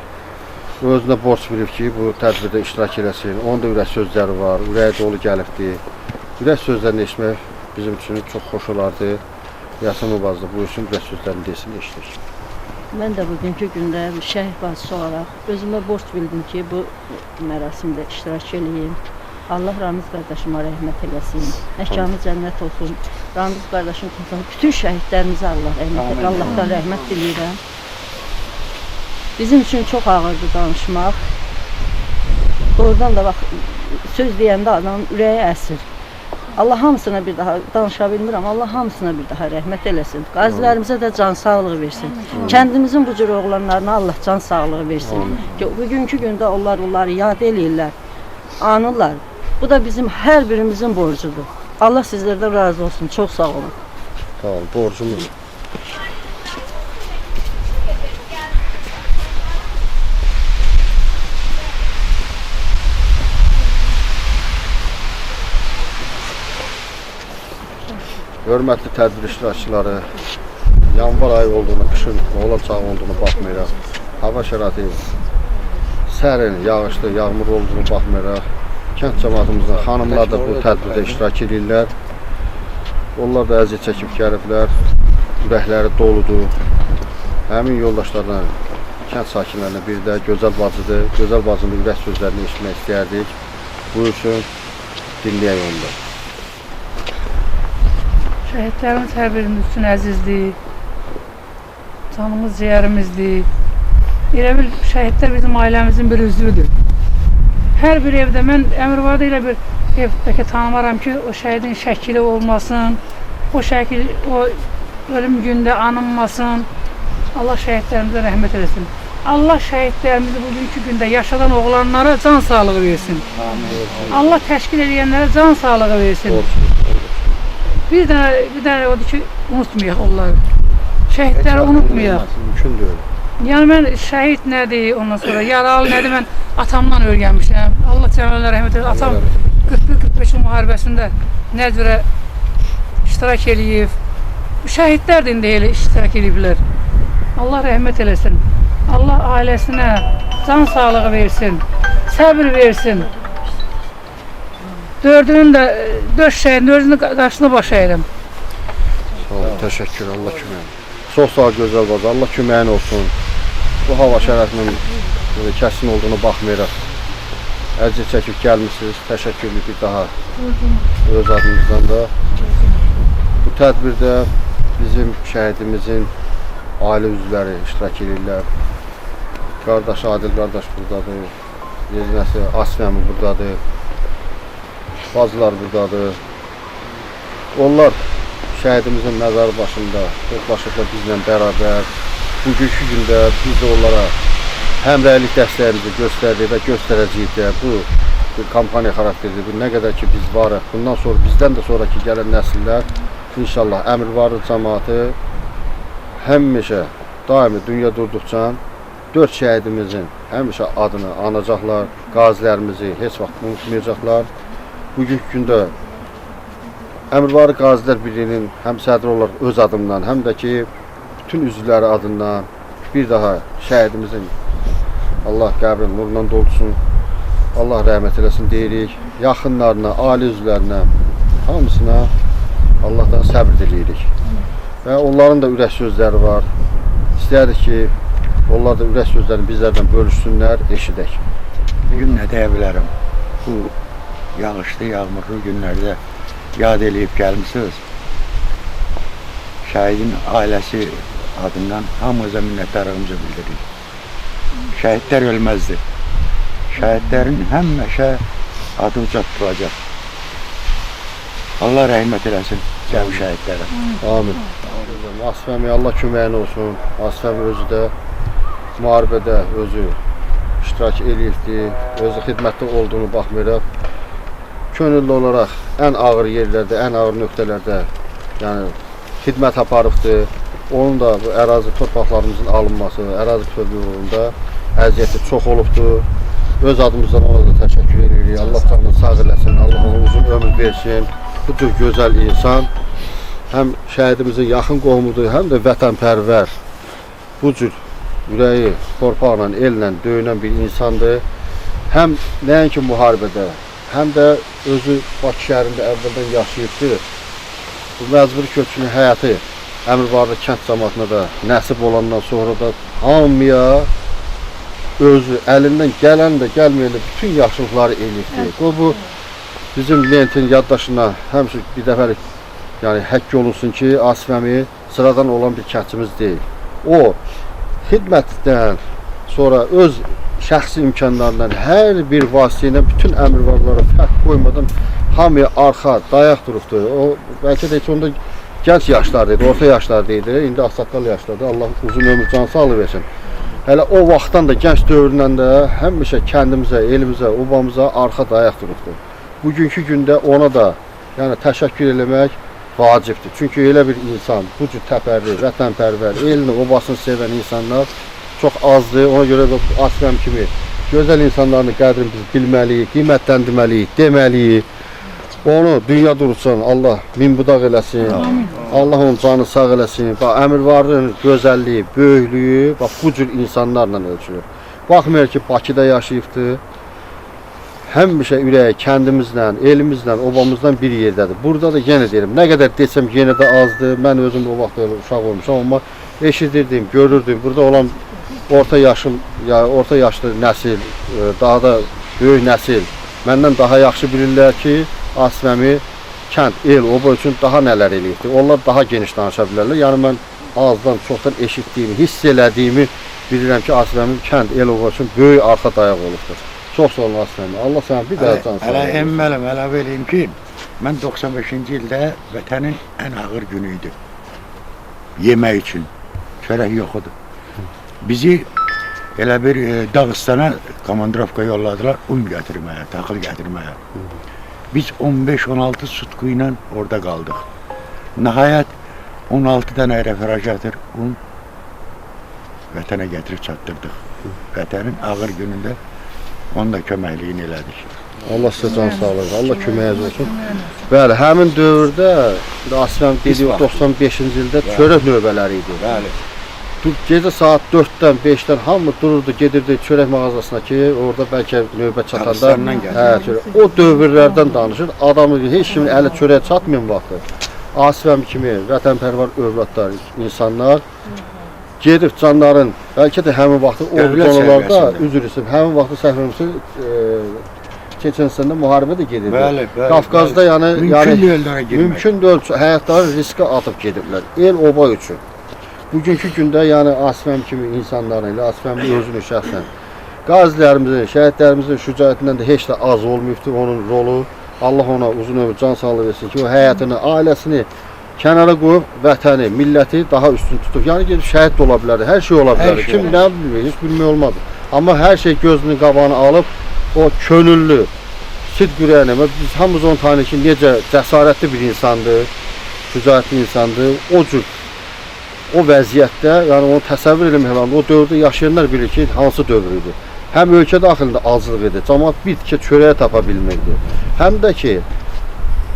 Özünə borc bilib ki, bu tədbirdə iştirak eləsin. Onun da ürək sözləri var, ürəyi dolu gəlibdir. Ürək sözlərini eşitmək bizim üçün çox xoş olardı. Yasemin bacı da buyursun, ürək sözlərini desin, eşitik. Mən də bugünkü gündə şəhid bacısı olaraq özümə borc bildim ki, bu mərasimdə iştirak edeyim. Allah Ramiz qardaşıma rəhmət eləsin, məkanı cənnət olsun. Ramiz qardaşım bütün şəhidlərimizə Allah rəhmət eləsin, Allahdan rəhmət diləyirəm. Bizim üçün çox ağırdır danışmaq. Doğrudan da bax, söz deyəndə adamın ürəyi əsir. Allah hamısına bir daha, danışa bilmirəm, Allah hamısına bir daha rəhmət eləsin. Qazilərimizə də can sağlığı versin. Kəndimizin bu cür oğlanlarına Allah can sağlığı versin. Bugünkü gündə onlar onları yad eləyirlər, anırlar. Bu da bizim hər birimizin borcudur. Allah sizlərdən razı olsun. Çox sağ olun. Sağ olun. Borcumuz. Hörmətli tədbir iştirakçıları, yanvar ayı olduğuna, qışın oğlan çağı olduğuna baxmayaraq, hava şəraiti sərin, yağışlı, yağmur olduğuna baxmayaraq, kənd cəmaatımızdan xanımlar da bu tədbirdə iştirak edirlər. Onlar da əziyyət çəkib gəliblər, ürəkləri doludur. həmin yoldaşlarla, kənd sakinlərinə bir də Gözəl bacıdır. Gözəl bacının ürək sözlərini eşitmək istəyərdik. Buyursun, dinləyək onu da. Şəhidlərimiz hər birimiz üçün əzizdir. Canımız, ciğərimizdir. Elə bil şəhidlər bizim ailəmizin bir üzvüdür. Hər bir evdə mən Əmirvarda elə bir ev bəlkə tanımaram ki, o şəhidin şəkili olmasın, o şəkil o ölüm gündə anılmasın. Allah şəhidlərimizə rəhmət eləsin. Allah şəhidlərimizi bugünkü gündə yaşadan oğlanlara can sağlığı versin. Allah təşkil edənlərə can sağlığı versin. Bir dənə odur ki, unutmayaq onları. Şəhidləri unutmayaq. Mümkün deyil. Yəni mən şəhid nədir, ondan sonra yaralı nədir, mən atamdan öyrənmişəm. Allah cəmalərinə rəhmət eləsin. Atam 41-45 müharibəsində nə cürə iştirak eləyib. Şəhidlər də indi elə iştirak eləyiblər. Allah rəhmət eləsin. Allah ailəsinə can sağlığı versin, səbir versin. Dördünün də, dörd şəhidin, dördünün qarşısına baş əyirəm. Sağ ol, təşəkkür, Allah köməyin. Çox sağ ol, Gözəl bacı, Allah köməyin olsun. Bu hava şərəfinin kəsin olduğunu baxmayaraq, əziyyət çəkib gəlmişsiniz. Təşəkkürlü bir daha öz adımızdan da. Bu tədbirdə bizim şəhidimizin ailə üzvləri iştirak edirlər. Qardaş Adil qardaş buradadır, yeznəsi Asfəmi buradadır, bacılar buradadır. Onlar şəhidimizin məzarı başında toplaşıblar bizlə bərabər. Bugünkü gündə biz də onlara həmrəylik dəstəyimizi göstərdik və göstərəcəyik də. Bu bir kampaniya xarakterlidir. Bu nə qədər ki biz varıq. Bundan sonra bizdən də sonraki gələn nəsillər inşallah Əmirvarı cəmaatı həmişə daimi dünya durduqca 4 şəhidimizin həmişə adını anacaqlar, qazilərimizi heç vaxt unutmayacaqlar. Bugünkü gündə Əmirvarı Qazilər Birliyinin həm sədri olaraq öz adımdan, həm də ki bütün üzvləri adından bir daha şəhidimizin Allah qəbrin nurundan dolsun, Allah rəhmət eləsin deyirik. Yaxınlarına, ailə üzvlərinə, hamısına Allahdan səbr diləyirik. Və onların da ürək sözləri var. İstəyərik ki, onlar da ürək sözlərini bizlərdən bölüşsünlər, eşidək. Bugün nə deyə bilərəm? Bu yağışlı, yağmurlu günlərdə yad eləyib gəlmişsiniz. Şəhidin ailəsi adından hamımıza minnətdarlığımızı bildiririk. Şəhidlər ölməzdir. Şəhidlərin həmişə adı uca tutulacaq. Allah rəhmət eləsin cəmi şəhidlərə. Amin. Asfəmi Allah köməyin olsun. Asfəmi özü də müharibədə özü iştirak eləyibdi, özü xidmətdə olduğunu baxmayaraq könüllü olaraq ən ağır yerlərdə, ən ağır nöqtələrdə yəni xidmət aparıbdı. Onun da bu ərazi torpaqlarımızın alınması, ərazi bütövlüyündə əziyyəti çox olubdu. Öz adımızdan ona da təşəkkür edirik. Allah canını sağ eləsin, Allah ona uzun ömür versin. Bu cür gözəl insan həm şəhidimizin yaxın qohumudur, həm də vətənpərvər. Bu cür ürəyi torpaqla, ellə döyünən bir insandır. Həm nəinki müharibədə, həm də özü Bakı şəhərində əvvəldən yaşayıbdır. Bu məcburi köçkünün həyatı Əmirvarlı kənd cəmaatına da nəsib olandan sonra da hamıya özü əlindən gələn də gəlməyən də bütün yaxşılıqları eləyibdir. Bu bizim lentin yaddaşına həmişə bir dəfəlik yəni həkk olunsun ki, Asfəmi sıradan olan bir kəndimiz deyil. O xidmətdən sonra öz şəxsi imkanlarından hər bir vasitə ilə bütün əmirvarlara fərq qoymadan hamıya arxa, dayaq durubdu. O bəlkə də heç onda gənc yaşlardaydı, orta yaşlardaydı, indi ağsaqqal yaşlardır. Allah uzun ömür can sağlığı versin. Hələ o vaxtdan da gənc dövründən də həmişə kəndimizə, elimizə, obamıza arxa dayaq durubdu. Bugünkü gündə ona da yəni təşəkkür eləmək vacibdir. Çünki elə bir insan, bu cür təpərli, vətənpərvər, elini, obasını sevən insanlar çox azdır. Ona görə də Asfəm kimi gözəl insanların qədrini biz bilməliyik, qiymətləndirməliyik, deməliyik. Onu dünya durursan Allah minbudaq eləsin. Allah onun canını sağ eləsin. Bax Əmirvarlının gözəlliyi, böyüklüyü bax bu cür insanlarla ölçülür. Baxmayır ki, Bakıda yaşayıbdı. Həmişə ürəyi kəndimizlə, elimizlə, obamızdan bir yerdədir. Burada da yenə deyirəm, nə qədər desəm yenə də azdır. Mən özüm o vaxt uşaq olmuşam, amma eşidirdim, görürdüm. Burada olan orta yaşlı nəsil, daha da böyük nəsil məndən daha yaxşı bilirlər ki, Asiməmi kənd, el, oba üçün daha nələr eləyibdir. Onlar daha geniş danışa bilərlər. Yəni mən azdan, çoxdan eşitdiyimi, hiss elədiyimi bilirəm ki, Asiməmin kənd, el, oba üçün böyük arxa dayaq olubdur. Çox sağ olun Asiməmi. Allah sənə bir daha can sağ olun. Hələ əmmələm, əlavə eləyim ki, mən 95-ci ildə vətənin ən ağır günü idi. Yemək üçün. Çörək yox idi. Bizi elə bir Dağıstana komandirovka yolladılar, gətirməyə, taxıl gətirməyə. Biz 15-16 sutku ilə orada qaldıq. Nəhayət 16 dənə refrigerator un vətənə gətirib çatdırdıq. Vətənin ağır günündə onun da köməkliyin elədik. Allah sizə can sağlığı, Allah köməyiniz olsun. Bəli, həmin dövrdə Asiməmi dediyi 95-ci ildə çörək növbələri idi. Bəli. Gecə saat 4-dən, 5-dən hamı dururdu, gedirdi çörək mağazasına ki, orada bəlkə növbə çatanda o dövrlərdən danışır. Adamın heç kimin əli çörəyə çatmayan vaxtı. Asiməmi kimi vətənpərvar övladlar, insanlar gedib canların, bəlkə də həmin vaxtı o zonalarda, üzr istəyirəm, həmin vaxtı səhvimizin Çeçenistanda müharibə də gedirdi. Bəli, bəli. Qafqazda yəni mümkün deyil, həyatları riskə atıb gediblər, el, oba üçün. Bugünkü gündə yəni Asiməmi kimi insanların ilə Asiməmi özünü şəxsən qazilərimizin, şəhidlərimizin şücaətindən də heç də az olmayıbdır onun rolu. Allah ona uzun ömür, can sağlığı versin ki, o həyatını, ailəsini kənara qoyub vətəni, milləti daha üstün tutub. Yəni gedib şəhid də ola bilərdi, hər şey ola bilərdi. Kim nə bilmir, heç bilmək olmadı. Amma hər şey gözünün qabağını alıb o könüllü, sidq ürəyinə, biz hamımız onu tanıyırıq ki, necə cəsarətli bir insandır, şücaətli insandır, o cür o vəziyyətdə, yəni onu təsəvvür eləmək lazım. O dövrdə yaşayanlar bilir ki, hansı dövr idi. Həm ölkə daxilində azlıq idi, cəmaət bir tikə çörəyə tapa bilmirdi. Həm də ki,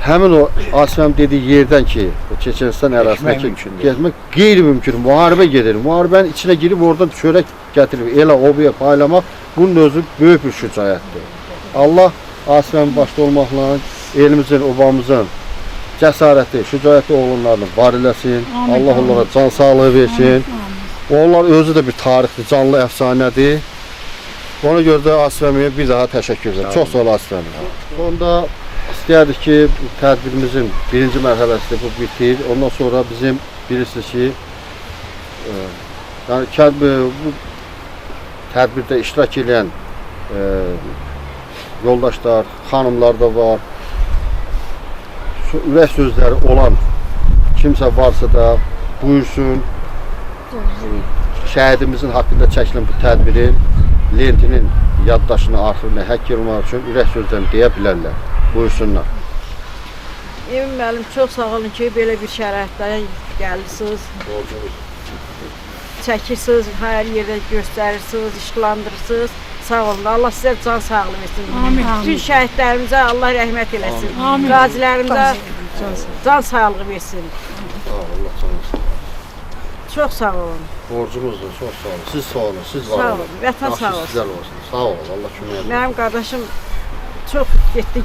həmin o Asiməmi dediyi yerdən ki, Çeçenistan ərazisində gezmək qeyri-mümkün, müharibə gedir. Müharibənin içinə girib oradan çörək gətirib, elə obaya paylamaq, bunun özü böyük bir şücaətdir. Allah Asiməmi başda olmaqla elimizin, obamızın cəsarətli, şücaətli oğlanlarını var eləsin. Allah onlara can sağlığı versin. Onlar özü də bir tarixdir, canlı əfsanədir. Ona görə də Asiməmiyə bir daha təşəkkür edirəm. Çox sağ ol Asiməmi. Onda istəyərdik ki, tədbirimizin birinci mərhələsində bu bitir. Ondan sonra bizim bilirsiniz ki, yəni bu tədbirdə iştirak edən yoldaşlar, xanımlar da var. Ürək sözləri olan kimsə varsa da buyursun. Şəhidimizin haqqında çəkilən bu tədbirin lentinin yaddaşını, arxivini həkk olmaq üçün ürək sözlərini deyə bilərlər. Buyursunlar. Emin müəllim, çox sağ olun ki, belə bir şəraitlərə gəlirsiniz. Çəkirsiniz, hər yerdə göstərirsiniz, işqlandırırsınız. Sağ olun, Allah sizə can sağlığı versin. Bütün şəhidlərimizə Allah rəhmət eləsin. Qazilərimizə can sağlığı versin. Allah can olsun. Çox sağ olun. Borcumuzdur, çox sağ olun. Siz sağ olun, siz var olun. Sağ olun, vətən sağ olsun. Sağ olun, Allah kömək edin. Mənim qardaşım çox getdi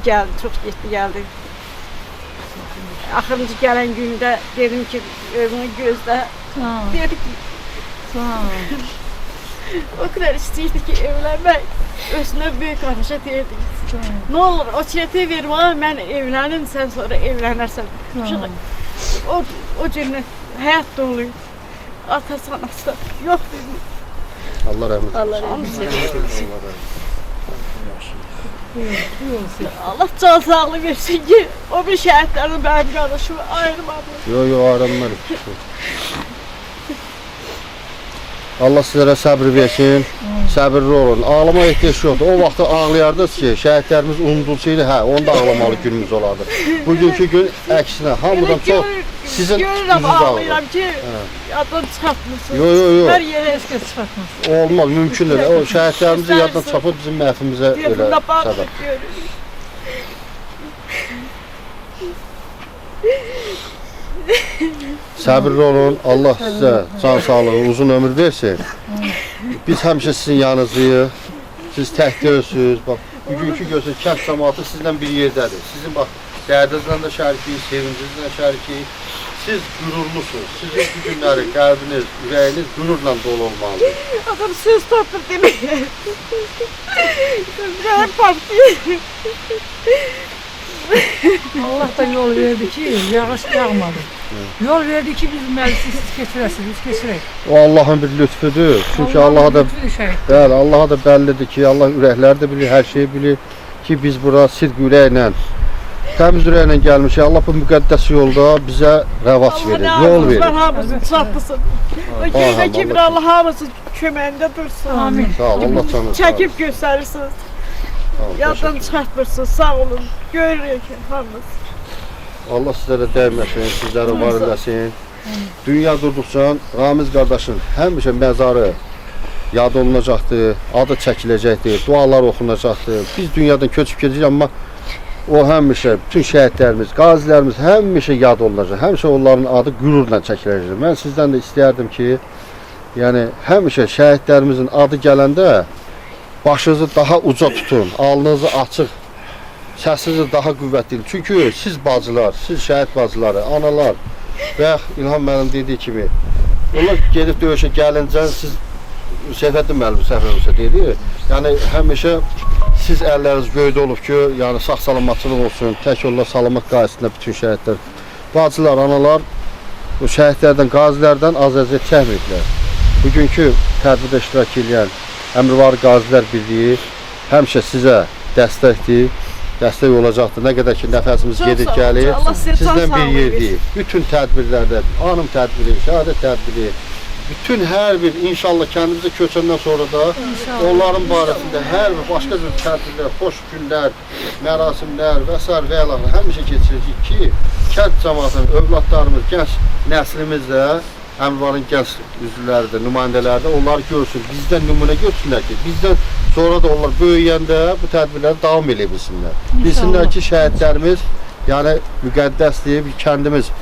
gəldi. Axırıncı gələn gündə dedim ki, evini gözlə. Dedi ki, o kadar istəyirdi ki, evlənmək. Özünə böyük qardaşa deyirdi. Nə olur, o çiləti verim, mən evlənim, sən sonra evlənərsən. O cürünə həyat dolu. Atası, anası da yox dedim. Allah rəhmət eylesin. Allah can sağlığı versin ki, o bir şəhidlərin mənim qardaşımı ayırmadı. Yox, ayrılmır. Allah sizlərə səbr versin, səbirli olun. Ağlama ehtiyac yoxdur. O vaxtı ağlayardınız ki, şəhidlərimiz unudulsaydı, onu da ağlamalı günümüz olardı. Bugünkü gün əksinə, hamıdan çox sizin üzünüz ağrıdır. Ağlayıram ki, yaddan çıxartmışsınız. Yox. Hər yerə heç kəs çıxartmışsınız. Olmaz, mümkün deyil. O şəhidlərimizi yaddan çıxartıb bizim məhfimizə elə səbəb. Səbirli olun, Allah sizə can sağlığı, uzun ömür versin. Biz həmişə sizin yanınızdayıq, siz tək deyilsiniz. Bax, bugünkü gözü kənd cəmaatı sizlə bir yerdədir. Sizin bax, dərdinizlə də şərikiyik, sevincinizlə şərikiyik. siz qürurlusunuz. Sizin bu günləri qəlbiniz, ürəyiniz qürurla dolu olmalıdır. Adam söz tapır demeye. Ürəyim partlayır. Allah da yol verdi ki, yağış yağmadı. Yol verdi ki, biz məclisi keçirəsiniz, keçirək. O Allahın bir lütfüdür. Çünki Allaha da bəli, Allaha da bəllidir ki, Allah ürəkləri də bilir, hər şeyi bilir ki, biz bura sidq ürəklə, təmiz ürəklə gəlmişik. Allah bu müqəddəs yolda bizə rəvac verir, yol verir. Allah hamısını çatdırsın. O göydə kibir Allah hamısı köməyində dursun. Amin. Sağ ol, Allah canı sağ ol. Çəkib göstərirsiniz. Yaddan çıxartmırsınız, sağ olun. Görürük ki, hamımız. Allah sizlərə dəyməsin, sizləri var eləsin. Dünya durduqca Ramiz qardaşın həmişə məzarı yad olunacaqdır, adı çəkiləcəkdir, dualar oxunacaqdır. Biz dünyadan köçüb gedəcəyik, amma o həmişə, bütün şəhidlərimiz, qazilərimiz həmişə yad olunacaq. Həmişə onların adı qürurla çəkiləcək. Mən sizdən də istəyərdim ki, yəni həmişə şəhidlərimizin adı gələndə başınızı daha uca tutun, alnınızı açıq, səsinizi daha qüvvətli. Çünki siz bacılar, siz şəhid bacıları, analar və İlham müəllim dediyi kimi, onlar gedib döyüşə gəlincə, siz Seyfəddin müəllim səhvəmsə dedi, yəni həmişə siz əlləriniz göydə olub ki, yəni sağ-salamatçılıq olsun, tək yolla salamat qayəsində bütün şəhidlər. Bacılar, analar, bu şəhidlərdən, qazilərdən az əziyyət çəkməyiblər. Bugünkü tədbirdə iştirak edən Əmrvari Qazilər Birliyi həmişə sizə dəstəkdir, dəstək olacaqdır. Nə qədər ki, nəfəsimiz gedib gəlir, sizdən bir yerdir. Bütün tədbirlərdə, anım tədbiri, şəhadət tədbiri, bütün hər bir inşallah kəndimizə köçəndən sonra da onların barəsində hər bir başqa bir tədbirlər, xoş günlər, mərasimlər və s. və əlavə həmişə keçirecək ki, kənd cəmaatının, övladlarımız, gənc nəslimiz də Əmrvarın gənc üzvləri də, nümayəndələri də onları görsün, bizdən nümunə görsünlər ki, bizdən sonra da onlar böyüyəndə bu tədbirləri davam edə bilsinlər. Bilsinlər ki, şəhidlərimiz yəni müqəddəsdir, kəndimiz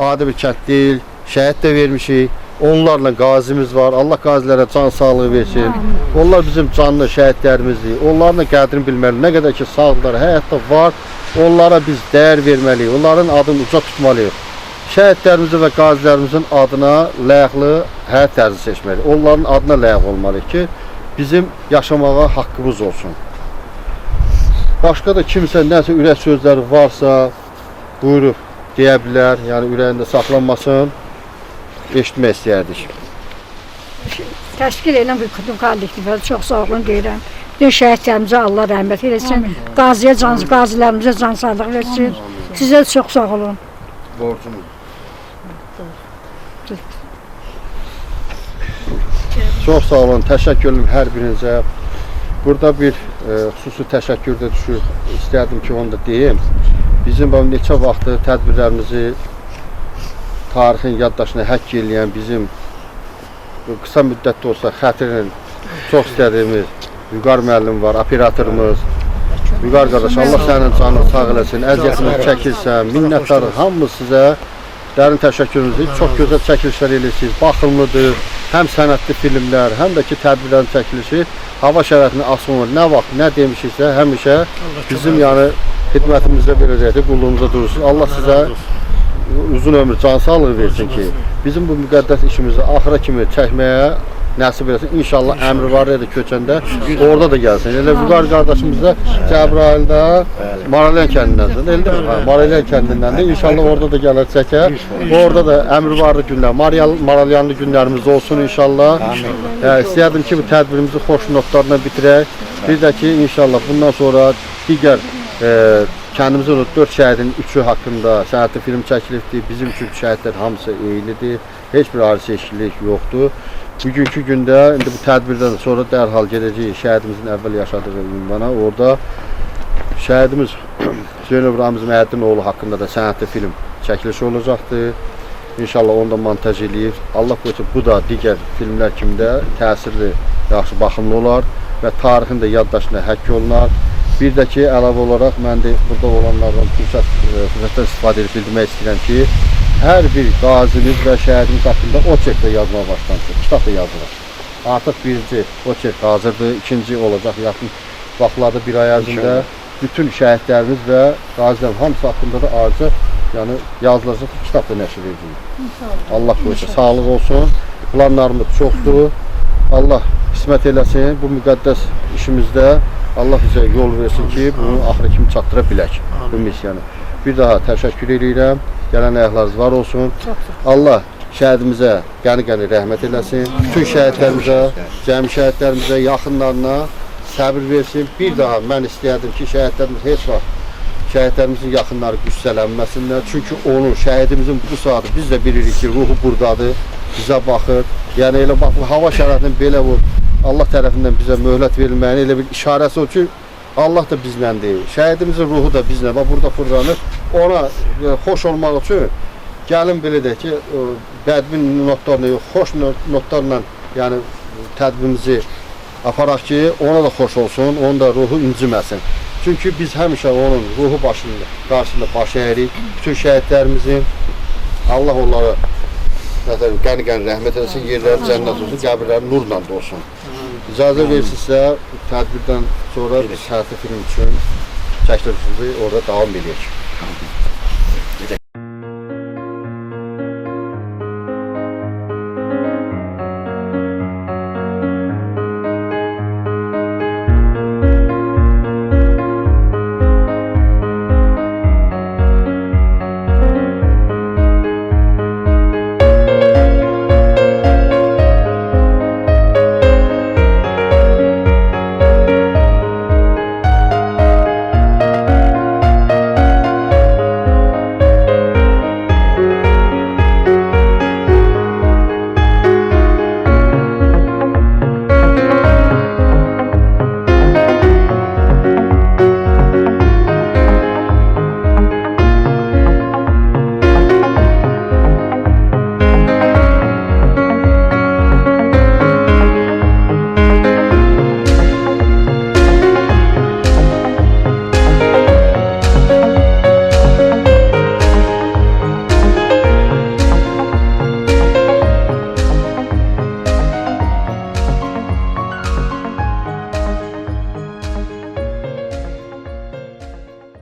adi bir kənd deyil, şəhid də vermişik. Onlarla qazimiz var. Allah qazilərə can sağlığı versin. Onlar bizim canlı şəhidlərimizdir. Onların qədrini bilməliyik. Nə qədər ki sağdılar, həyatda var, onlara biz dəyər verməliyik. Onların adını uca tutmalıyıq. Şəhidlərimizin və qazilərimizin adına layıqlı həyat tərzi seçməliyik. Onların adına layiq olmalıyıq ki, bizim yaşamağa haqqımız olsun. Başqa da kimsə nəsə ürək sözləri varsa, buyurub deyə bilər. Yəni ürəyində saxlanmasın. Eşitmək istəyərdik. Təşkil edən bir kutum kollektivə çox sağ olun deyirəm. Bütün şəhidlərimizə Allah rəhmət eləsin. Qazilərimizə can sağlıq versin. Sizə çox sağ olun. Borcumuz. Çox sağ olun, təşəkkür edirəm hər birinizə. Burada bir xüsusi təşəkkür də düşür. İstərdim ki, onu da deyim. Bizim neçə vaxtı tədbirlərimizi tarixin yaddaşına həkk eləyən bizim qısa müddətdə olsa xətirin çox istədiyimiz Vüqar müəllim var, operatorumuz. Vüqar qardaş, Allah sənin canını sağ eləsin, əziyyətini çəkirsən, minnətdarıq, hamımız sizə dərin təşəkkürümüzü, çox gözəl çəkilişlər eləyirsiniz, baxımlıdır, həm sənətli filmlər, həm də ki tədbirlərin çəkilişi, hava şəraitini asılmır, nə vaxt, nə demişiksə, həmişə bizim yəni xidmətimizdə verəcəkdir, qulluğumuzda durursunuz. Allah sizə uzun ömür, can sağlığı versin ki, bizim bu müqəddəs işimizi axıra kimi çəkməyə nəsib eləsin. İnşallah Əmrivariyə də köçəndə orada da gəlsin. Elə Vüqar qardaşımız da Cəbrayılda Maralyan kəndindəndir. Maralyan kəndindəndir. İnşallah orada da gələr çəkər. Orada da Əmrivari günlər, Maralyanlı günlərimiz olsun inşallah. İstəyərdim ki, bu tədbirimizi xoş notlarla bitirək. Bir də ki, inşallah bundan sonra digər kəndimizin 4 şəhidin 3'ü haqqında sənətli film çəkilibdir. Bizim üçün şəhidlər hamısı eynidir. Heç bir ayrı seçkilik yoxdur. Bugünkü gündə, indi bu tədbirdən sonra dərhal gedəcəyik şəhidimizin əvvəl yaşadığı ünvana. Orada şəhidimiz Zeynəb Ramiz Məhəddinoğlu haqqında da sənətli film çəkilişi olacaqdır. İnşallah onu da montaj eləyib. Allah qoysa bu da digər filmlər kimi də təsirli, yaxşı baxımlı olar və tarixin də yaddaşına həkk olunar. Bir də ki, əlavə olaraq mən də burada olanlardan fürsətdən istifadə edib bildirmək istəyirəm ki, hər bir qazimiz və şəhidimiz haqqında oçerklə yazmağa başlanır, kitab da yazılır. Artıq birinci oçerk hazırdır, ikinci olacaq yaxın vaxtlarda bir ay ərzində bütün şəhidlərimiz və qazilərin hamısı haqqında da ayrıca Yəni yazılacaq kitab da nəşr edilir. Allah qoysa sağlıq olsun. Planlarımız çoxdur. Allah qismət eləsin bu müqəddəs işimizdə. Allah bizə yol versin ki, bunu axıra kimi çatdıra bilək bu missiyanı. Bir daha təşəkkür edirəm. Gələn ayaqlarınız var olsun. Allah şəhidimizə qəni-qəni rəhmət eləsin. Bütün şəhidlərimizə, cəmi şəhidlərimizə, yaxınlarına səbir versin. Bir daha mən istəyərdim ki, şəhidlərimiz heç vaxt şəhidlərimizin yaxınları qüssələnməsinlər. Çünki onun, şəhidimizin bu saatı biz də bilirik ki, ruhu buradadır, bizə baxır. Yəni elə bax, bu hava şəraitinin belə bu Allah tərəfindən bizə möhlət verilməyinin elə bir işarəsi o ki, Allah da bizlə deyil. Şəhidimizin ruhu da bizlə. Bax, burada fırlanır. Ona xoş olmaq üçün gəlin belə deyək ki, bədbin notlarla yox, xoş notlarla yəni tədbirimizi aparaq ki, ona da xoş olsun, onun da ruhu inciməsin. Çünki biz həmişə onun ruhu qarşısında baş əyirik. Bütün şəhidlərimizin Allah onları qəni-qəni rəhmət eləsin, yerləri cənnət olsun, qəbirləri nurla dolsun. İcazə versinizsə, tədbirdən sonra səhəti film üçün çəkilişimizi orada davam edək.